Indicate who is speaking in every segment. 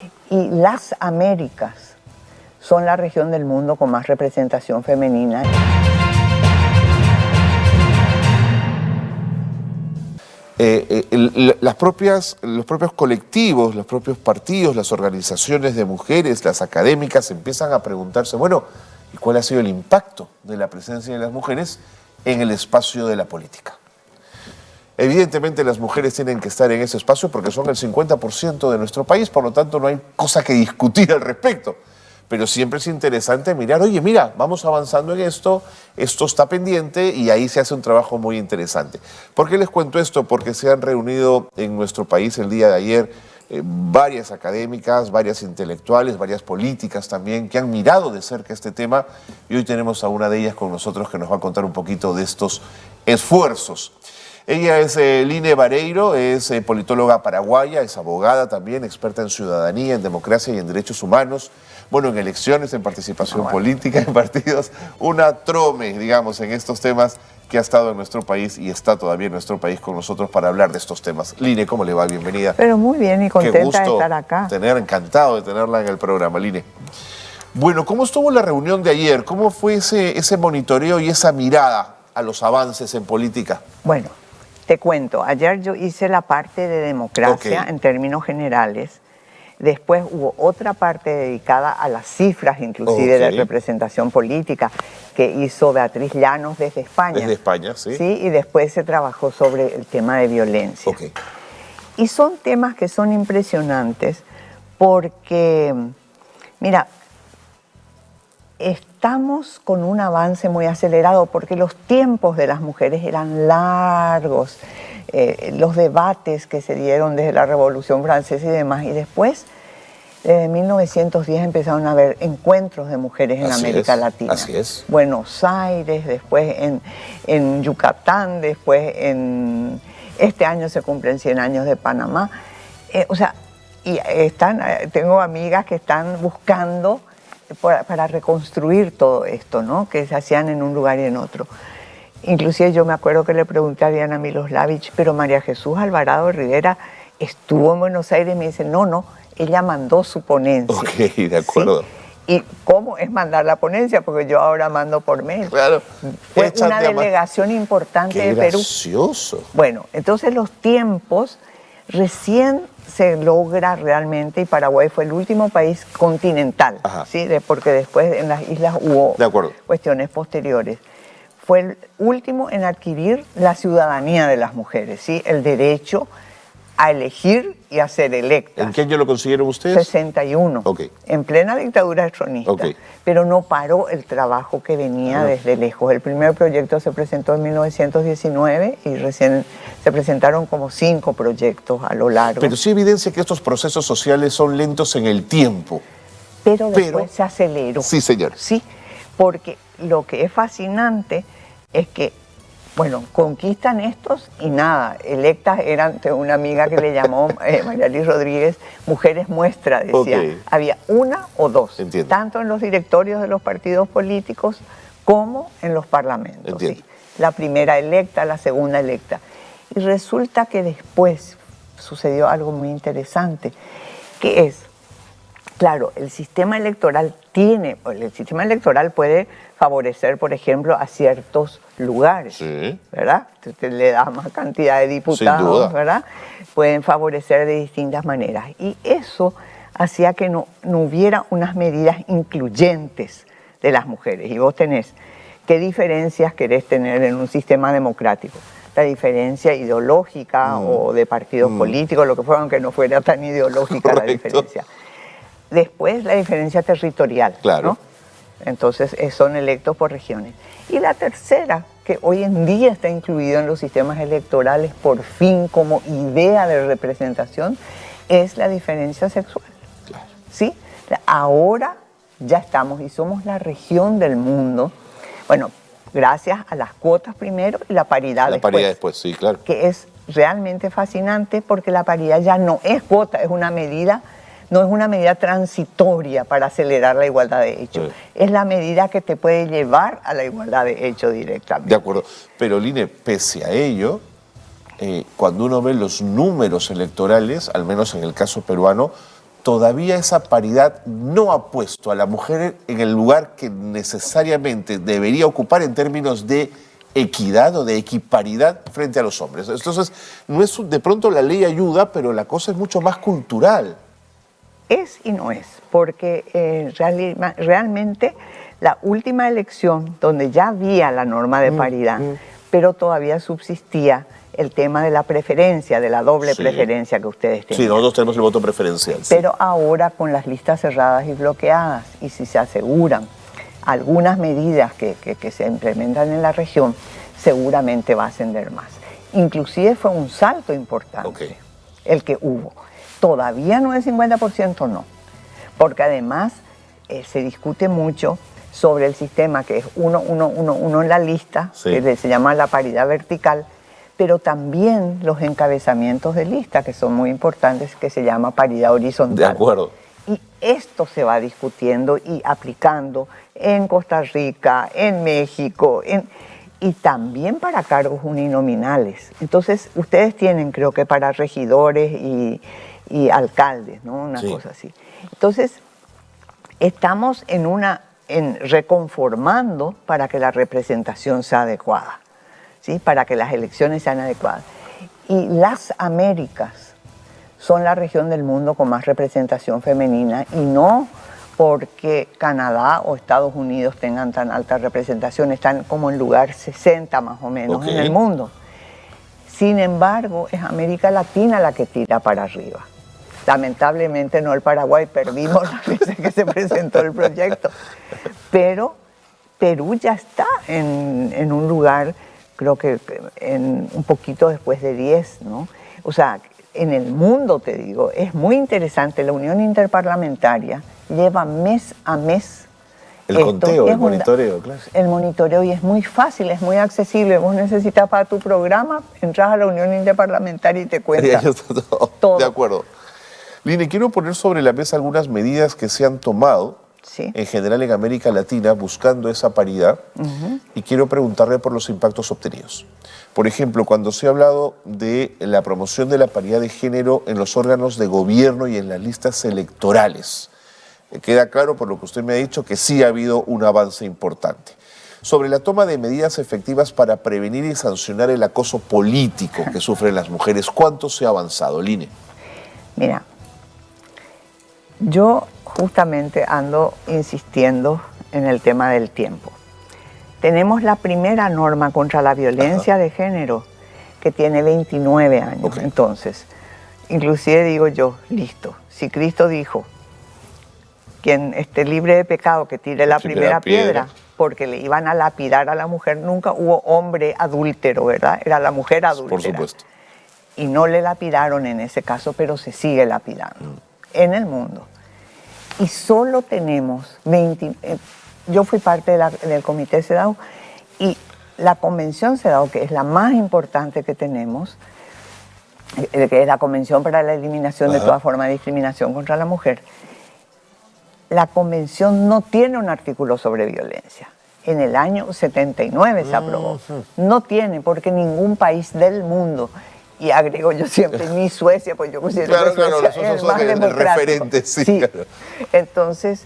Speaker 1: Y las Américas son la región del mundo con más representación femenina.
Speaker 2: Los propios colectivos, los propios partidos, las organizaciones de mujeres, las académicas empiezan a preguntarse, bueno, ¿y cuál ha sido el impacto de la presencia de las mujeres en el espacio de la política? Evidentemente las mujeres tienen que estar en ese espacio porque son el 50% de nuestro país, por lo tanto no hay cosa que discutir al respecto. Pero siempre es interesante mirar, oye, mira, vamos avanzando en esto está pendiente y ahí se hace un trabajo muy interesante. ¿Por qué les cuento esto? Porque se han reunido en nuestro país el día de ayer varias académicas, varias intelectuales, varias políticas también, que han mirado de cerca este tema y hoy tenemos a una de ellas con nosotros que nos va a contar un poquito de estos esfuerzos. Ella es Line Vareiro, es politóloga paraguaya, es abogada también, experta en ciudadanía, en democracia y en derechos humanos. Bueno, en elecciones, en participación política, en partidos, una trome, digamos, en estos temas que ha estado en nuestro país y está todavía en nuestro país con nosotros para hablar de estos temas. Line, ¿cómo le va? Bienvenida.
Speaker 1: Pero muy bien y contenta
Speaker 2: Qué gusto
Speaker 1: de estar acá.
Speaker 2: Encantado de tenerla en el programa, Line. Bueno, ¿cómo estuvo la reunión de ayer? ¿Cómo fue ese monitoreo y esa mirada a los avances en política?
Speaker 1: Bueno, te cuento, ayer yo hice la parte de democracia en términos generales. Después hubo otra parte dedicada a las cifras, inclusive de representación política, que hizo Beatriz Llanos desde España.
Speaker 2: Desde España, sí.
Speaker 1: Sí, y después se trabajó sobre el tema de violencia. Y son temas que son impresionantes porque, mira, estamos con un avance muy acelerado porque los tiempos de las mujeres eran largos. Los debates que se dieron desde la Revolución Francesa y demás, y después, en 1910 empezaron a haber encuentros de mujeres en América Latina.
Speaker 2: Así es.
Speaker 1: Buenos Aires, después en Yucatán, después este año se cumplen 100 años de Panamá. Tengo amigas que están buscando para reconstruir todo esto, ¿no? Que se hacían en un lugar y en otro. Inclusive yo me acuerdo que le pregunté a Diana Miloslavich, pero María Jesús Alvarado Rivera estuvo en Buenos Aires y me dice, no, ella mandó su ponencia.
Speaker 2: Ok, de acuerdo.
Speaker 1: ¿Sí? ¿Y cómo es mandar la ponencia? Porque yo ahora mando por mail.
Speaker 2: Claro.
Speaker 1: Fue una delegación importante de Perú.
Speaker 2: Gracioso.
Speaker 1: Bueno, entonces los tiempos recién se logra realmente, y Paraguay fue el último país continental, ¿sí? Porque después en las islas hubo cuestiones posteriores. Fue el último en adquirir la ciudadanía de las mujeres, ¿sí? El derecho a elegir y a ser electas.
Speaker 2: ¿En qué año lo consiguieron ustedes?
Speaker 1: 61, en plena dictadura tronista. Pero no paró el trabajo que venía desde lejos. El primer proyecto se presentó en 1919 y recién se presentaron como 5 proyectos a lo largo.
Speaker 2: Pero sí evidencia que estos procesos sociales son lentos en el tiempo.
Speaker 1: Pero después se aceleró.
Speaker 2: Sí, señor.
Speaker 1: Sí, porque lo que es fascinante es que, bueno, conquistan estos y nada, electas eran, tengo una amiga que le llamó, María Liz Rodríguez, mujeres muestra, decía. Había una o dos, tanto en los directorios de los partidos políticos como en los parlamentos. ¿Sí? La primera electa, la segunda electa. Y resulta que después sucedió algo muy interesante, que es, claro, el sistema electoral puede favorecer, por ejemplo, a ciertos lugares, ¿verdad? Usted le da más cantidad de diputados, ¿verdad? Pueden favorecer de distintas maneras. Y eso hacía que no hubiera unas medidas incluyentes de las mujeres. Y vos tenés, ¿qué diferencias querés tener en un sistema democrático? La diferencia ideológica o de partidos políticos, lo que fuera, aunque no fuera tan ideológica la diferencia. Después la diferencia territorial, ¿no? Entonces son electos por regiones. Y la tercera, que hoy en día está incluido en los sistemas electorales por fin como idea de representación, es la diferencia sexual. ¿Sí? Ahora ya estamos y somos la región del mundo, bueno, gracias a las cuotas primero y la paridad después. La paridad después,
Speaker 2: sí, claro.
Speaker 1: Que es realmente fascinante porque la paridad ya no es cuota, es una medida. No es una medida transitoria para acelerar la igualdad de hecho. Es la medida que te puede llevar a la igualdad de hecho directamente.
Speaker 2: De acuerdo. Pero, Line, pese a ello, cuando uno ve los números electorales, al menos en el caso peruano, todavía esa paridad no ha puesto a la mujer en el lugar que necesariamente debería ocupar en términos de equidad o de equiparidad frente a los hombres. Entonces, no es de pronto la ley ayuda, pero la cosa es mucho más cultural.
Speaker 1: Es y no es, porque realmente la última elección, donde ya había la norma de paridad, pero todavía subsistía el tema de la preferencia, de la doble preferencia que ustedes tienen.
Speaker 2: Sí, nosotros tenemos el voto preferencial.
Speaker 1: Pero ahora con las listas cerradas y bloqueadas, y si se aseguran algunas medidas que se implementan en la región, seguramente va a ascender más. Inclusive fue un salto importante el que hubo. Todavía no es 50%, no. Porque además se discute mucho sobre el sistema que es 1-1-1-1 en la lista, que se llama la paridad vertical, pero también los encabezamientos de lista, que son muy importantes, que se llama paridad horizontal.
Speaker 2: De acuerdo.
Speaker 1: Y esto se va discutiendo y aplicando en Costa Rica, en México, y también para cargos uninominales. Entonces, ustedes tienen, creo que para regidores y alcaldes, ¿no? Una cosa así. Entonces, estamos reconformando para que la representación sea adecuada, ¿sí? Para que las elecciones sean adecuadas. Y las Américas son la región del mundo con más representación femenina, y no porque Canadá o Estados Unidos tengan tan alta representación, están como en lugar 60 más o menos en el mundo. Sin embargo, es América Latina la que tira para arriba. Lamentablemente no el Paraguay, perdimos las veces que se presentó el proyecto, pero Perú ya está en un lugar, creo que un poquito después de 10, ¿no? O sea, en el mundo, te digo, es muy interesante. La Unión Interparlamentaria lleva mes a mes
Speaker 2: el conteo, el monitoreo, claro.
Speaker 1: El monitoreo, y es muy fácil, es muy accesible. Vos necesitas para tu programa, entras a la Unión Interparlamentaria y te cuenta todo.
Speaker 2: De acuerdo. Line, quiero poner sobre la mesa algunas medidas que se han tomado, en general en América Latina, buscando esa paridad, y quiero preguntarle por los impactos obtenidos. Por ejemplo, cuando se ha hablado de la promoción de la paridad de género en los órganos de gobierno y en las listas electorales, queda claro por lo que usted me ha dicho que sí ha habido un avance importante. Sobre la toma de medidas efectivas para prevenir y sancionar el acoso político que sufren las mujeres, ¿cuánto se ha avanzado, Line?
Speaker 1: Mira, yo justamente ando insistiendo en el tema del tiempo. Tenemos la primera norma contra la violencia de género, que tiene 29 años. Entonces, inclusive digo yo, listo, si Cristo dijo, quien esté libre de pecado que tire la primera piedra, porque le iban a lapidar a la mujer, nunca hubo hombre adúltero, ¿verdad? Era la mujer adúltera.
Speaker 2: Por supuesto.
Speaker 1: Y no le lapidaron en ese caso, pero se sigue lapidando en el mundo. Y solo tenemos 20... Yo fui parte del comité CEDAW, y la convención CEDAW, que es la más importante que tenemos, que es la Convención para la Eliminación de toda forma de discriminación contra la mujer, la convención no tiene un artículo sobre violencia. En el año 79 se aprobó. No tiene, porque ningún país del mundo, y agrego yo siempre, ni Suecia, pues yo considero que Suecia es el más democrático.
Speaker 2: Referente, sí. Claro.
Speaker 1: Entonces,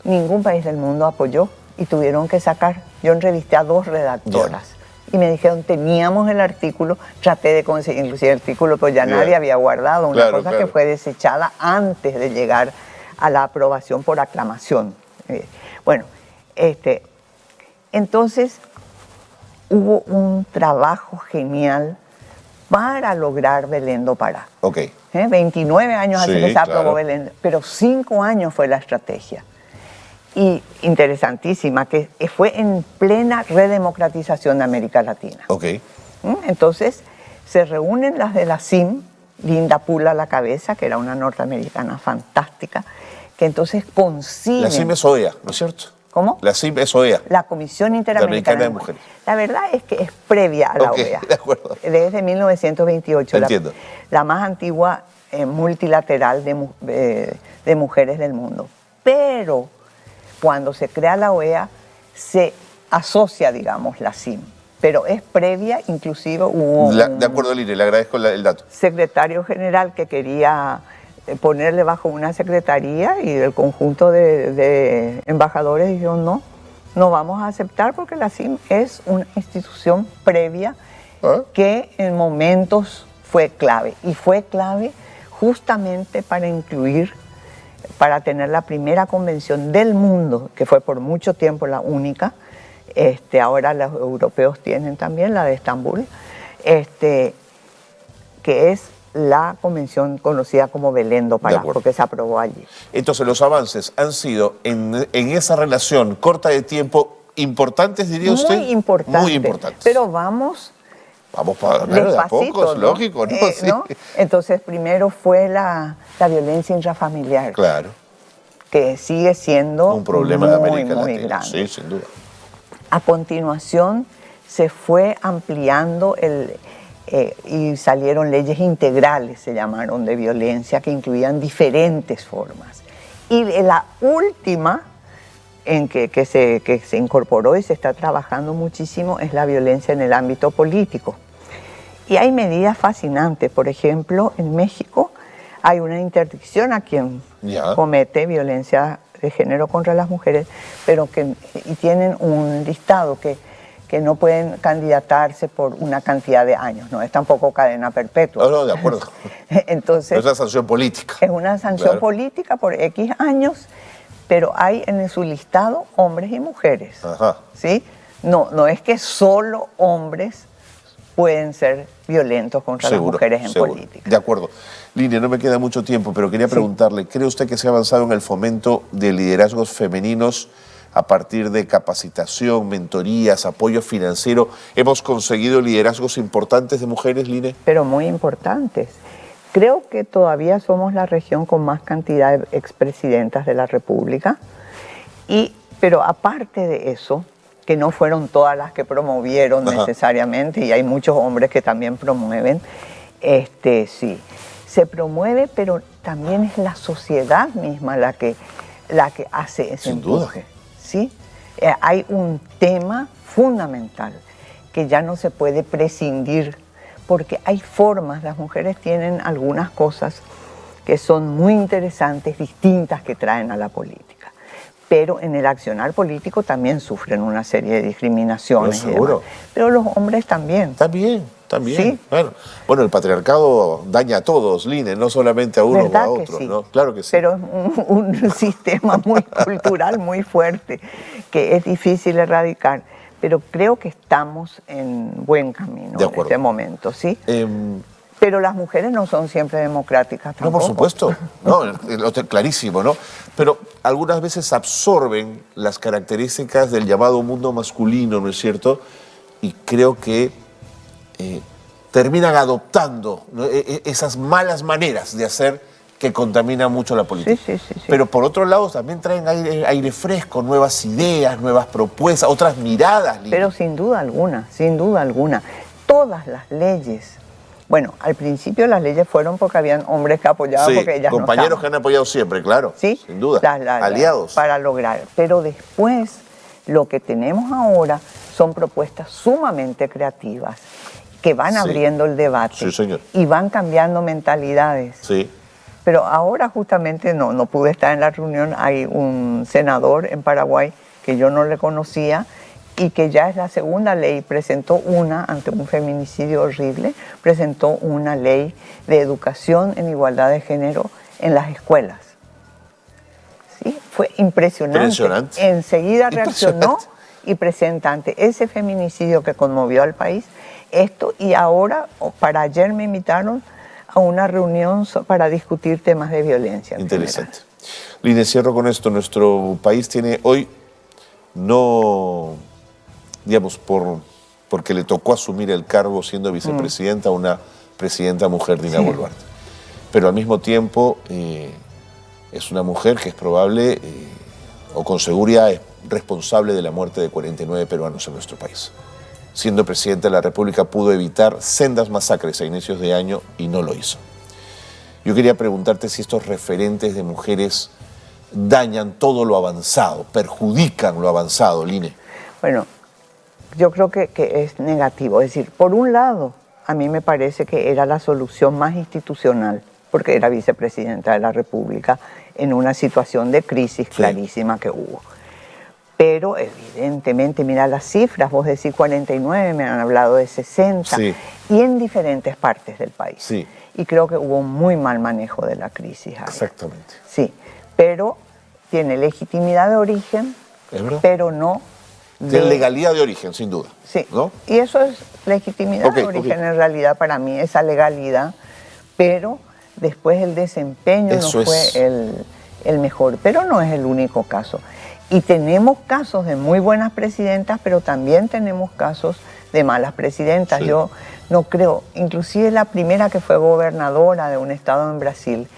Speaker 1: ningún país del mundo apoyó y tuvieron que sacar. Yo entrevisté a 2 redactoras y me dijeron, teníamos el artículo, traté de conseguir inclusive el artículo, pero ya nadie había guardado, una cosa que fue desechada antes de llegar a la aprobación por aclamación. Entonces hubo un trabajo genial para lograr Belén do Pará. 29 años así que se aprobó Belén, pero 5 años fue la estrategia. Y interesantísima, que fue en plena redemocratización de América Latina. Entonces, se reúnen las de la CIM, Linda Pula a la cabeza, que era una norteamericana fantástica, que entonces consiguen...
Speaker 2: La CIM es OEA, ¿no es cierto?
Speaker 1: ¿Cómo?
Speaker 2: La CIM es OEA.
Speaker 1: La Comisión Interamericana de Mujeres. La verdad es que es previa a la OEA.
Speaker 2: De acuerdo.
Speaker 1: Desde 1928.
Speaker 2: Entiendo.
Speaker 1: La más antigua multilateral de mujeres del mundo. Pero cuando se crea la OEA, se asocia, digamos, la CIM. Pero es previa, inclusive hubo...
Speaker 2: De acuerdo, Line, le agradezco el dato.
Speaker 1: Secretario general que quería ponerle bajo una secretaría, y el conjunto de embajadores dijeron no vamos a aceptar porque la CIM es una institución previa que en momentos fue clave, y fue clave justamente para incluir, para tener la primera convención del mundo, que fue por mucho tiempo la única. Ahora los europeos tienen también la de Estambul, que es la convención conocida como Belén do Pará, porque se aprobó allí.
Speaker 2: Entonces los avances han sido en esa relación corta de tiempo importantes, diría usted.
Speaker 1: Muy importantes.
Speaker 2: Muy importantes.
Speaker 1: Pero vamos
Speaker 2: para de a poco, es lógico, ¿no? Sí.
Speaker 1: ¿no? Entonces primero fue la violencia intrafamiliar.
Speaker 2: Claro.
Speaker 1: Que sigue siendo
Speaker 2: un problema de América
Speaker 1: muy
Speaker 2: Latina.
Speaker 1: grande.
Speaker 2: Sí, sin duda.
Speaker 1: A continuación se fue ampliando y salieron leyes integrales, se llamaron, de violencia, que incluían diferentes formas. Y la última en que se incorporó y se está trabajando muchísimo es la violencia en el ámbito político. Y hay medidas fascinantes. Por ejemplo, en México hay una interdicción a quien comete violencia de género contra las mujeres, pero y tienen un listado que no pueden candidatarse por una cantidad de años, no es tampoco cadena perpetua.
Speaker 2: No, de acuerdo.
Speaker 1: Entonces,
Speaker 2: es una sanción política.
Speaker 1: Es una sanción política por X años, pero hay en su listado hombres y mujeres.
Speaker 2: Ajá.
Speaker 1: ¿Sí? No es que solo hombres pueden ser violentos contra las mujeres en política.
Speaker 2: De acuerdo. Lidia, no me queda mucho tiempo, pero quería preguntarle, ¿cree usted que se ha avanzado en el fomento de liderazgos femeninos a partir de capacitación, mentorías, apoyo financiero? ¿Hemos conseguido liderazgos importantes de mujeres, Line?
Speaker 1: Pero muy importantes. Creo que todavía somos la región con más cantidad de expresidentas de la República, pero aparte de eso, que no fueron todas las que promovieron necesariamente, y hay muchos hombres que también promueven, sí, se promueve, pero también es la sociedad misma la que hace ese empuje. ¿Sí? Hay un tema fundamental que ya no se puede prescindir, porque hay formas, las mujeres tienen algunas cosas que son muy interesantes, distintas, que traen a la política. Pero en el accionar político también sufren una serie de discriminaciones.
Speaker 2: Seguro.
Speaker 1: Pero los hombres también.
Speaker 2: También.
Speaker 1: ¿Sí?
Speaker 2: Bueno, el patriarcado daña a todos, Line, no solamente a uno o a otro,
Speaker 1: sí?
Speaker 2: ¿no? Claro que sí.
Speaker 1: Pero es un sistema muy cultural, muy fuerte, que es difícil erradicar. Pero creo que estamos en buen camino en este momento, ¿sí? Pero las mujeres no son siempre democráticas tampoco.
Speaker 2: No, por supuesto. No, clarísimo, ¿no? Pero algunas veces absorben las características del llamado mundo masculino, ¿no es cierto? Y creo que terminan adoptando, ¿no?, esas malas maneras de hacer que contaminan mucho la política.
Speaker 1: Sí.
Speaker 2: Pero por otro lado también traen aire fresco, nuevas ideas, nuevas propuestas, otras miradas. Lili.
Speaker 1: Pero sin duda alguna, todas las leyes. Bueno, al principio las leyes fueron porque habían hombres que apoyaban, porque ellas
Speaker 2: compañeros que han apoyado siempre, claro.
Speaker 1: Sí,
Speaker 2: sin duda. Aliados.
Speaker 1: Para lograr. Pero después, lo que tenemos ahora son propuestas sumamente creativas que van abriendo el debate.
Speaker 2: Sí, señor.
Speaker 1: Y van cambiando mentalidades.
Speaker 2: Sí.
Speaker 1: Pero ahora justamente no pude estar en la reunión. Hay un senador en Paraguay que yo no le conocía y que ya es la segunda ley, presentó ante un feminicidio horrible, presentó una ley de educación en igualdad de género en las escuelas. ¿Sí? Fue impresionante. Enseguida reaccionó y presenta ante ese feminicidio que conmovió al país esto, y ahora, para ayer me invitaron a una reunión para discutir temas de violencia.
Speaker 2: Interesante. Line, cierro con esto. Nuestro país tiene hoy, no, digamos, porque le tocó asumir el cargo siendo vicepresidenta, una presidenta mujer, Dina Boluarte. Pero al mismo tiempo es una mujer que es probable, o con seguridad es responsable de la muerte de 49 peruanos en nuestro país. Siendo presidenta de la República pudo evitar sendas masacres a inicios de año y no lo hizo. Yo quería preguntarte si estos referentes de mujeres dañan todo lo avanzado, perjudican lo avanzado, Line.
Speaker 1: Bueno, yo creo que es negativo. Es decir, por un lado, a mí me parece que era la solución más institucional. porque era vicepresidenta de la República en una situación de crisis clarísima que hubo. Pero evidentemente, mira las cifras, vos decís 49, me han hablado de 60, y en diferentes partes del país.
Speaker 2: Sí.
Speaker 1: Y creo que hubo muy mal manejo de la crisis.
Speaker 2: Exactamente.
Speaker 1: Sí, pero tiene legitimidad de origen,
Speaker 2: ¿Es verdad?
Speaker 1: pero no
Speaker 2: de legalidad de origen, sin duda.
Speaker 1: Sí,
Speaker 2: ¿no?
Speaker 1: Y eso es legitimidad de origen en realidad para mí, esa legalidad, pero después el desempeño
Speaker 2: eso
Speaker 1: no fue el mejor, pero no es el único caso. Y tenemos casos de muy buenas presidentas, pero también tenemos casos de malas presidentas.
Speaker 2: Sí.
Speaker 1: Yo no creo, inclusive la primera que fue gobernadora de un estado en Brasil,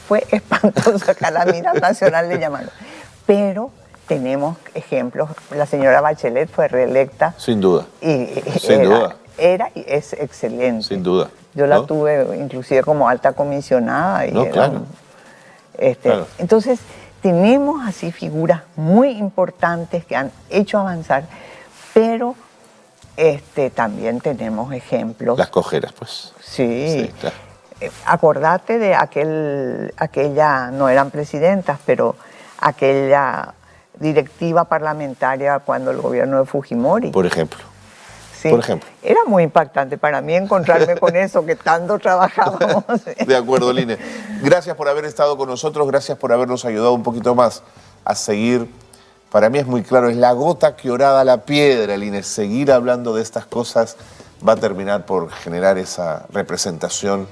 Speaker 1: fue espantosa, calamidad nacional le llamaron. Pero tenemos ejemplos, la señora Bachelet fue reelecta.
Speaker 2: Sin duda.
Speaker 1: Sin duda. Era y es excelente.
Speaker 2: Sin duda.
Speaker 1: Yo la tuve inclusive como alta comisionada. Y
Speaker 2: claro.
Speaker 1: Claro. Entonces, tenemos así figuras muy importantes que han hecho avanzar, pero también tenemos ejemplos.
Speaker 2: Las cojeras, pues.
Speaker 1: Sí.
Speaker 2: Claro.
Speaker 1: Acordate de aquella, no eran presidentas, pero aquella directiva parlamentaria cuando el gobierno de Fujimori.
Speaker 2: Por ejemplo.
Speaker 1: Sí.
Speaker 2: Por ejemplo.
Speaker 1: Era muy impactante para mí encontrarme con eso, que tanto trabajábamos.
Speaker 2: De acuerdo, Line. Gracias por haber estado con nosotros, gracias por habernos ayudado un poquito más a seguir. Para mí es muy claro, es la gota que horada la piedra, Line. Seguir hablando de estas cosas va a terminar por generar esa representación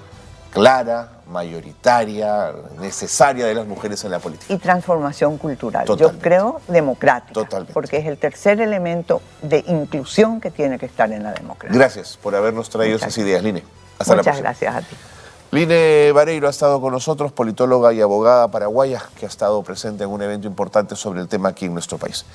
Speaker 2: clara, mayoritaria, necesaria de las mujeres en la política.
Speaker 1: Y transformación cultural.
Speaker 2: Totalmente.
Speaker 1: Yo creo democrática.
Speaker 2: Totalmente.
Speaker 1: Porque es el tercer elemento de inclusión que tiene que estar en la democracia.
Speaker 2: Gracias por habernos traído esas ideas, Line. Hasta la próxima.
Speaker 1: Muchas gracias a ti.
Speaker 2: Line Vareiro ha estado con nosotros, politóloga y abogada paraguaya, que ha estado presente en un evento importante sobre el tema aquí en nuestro país.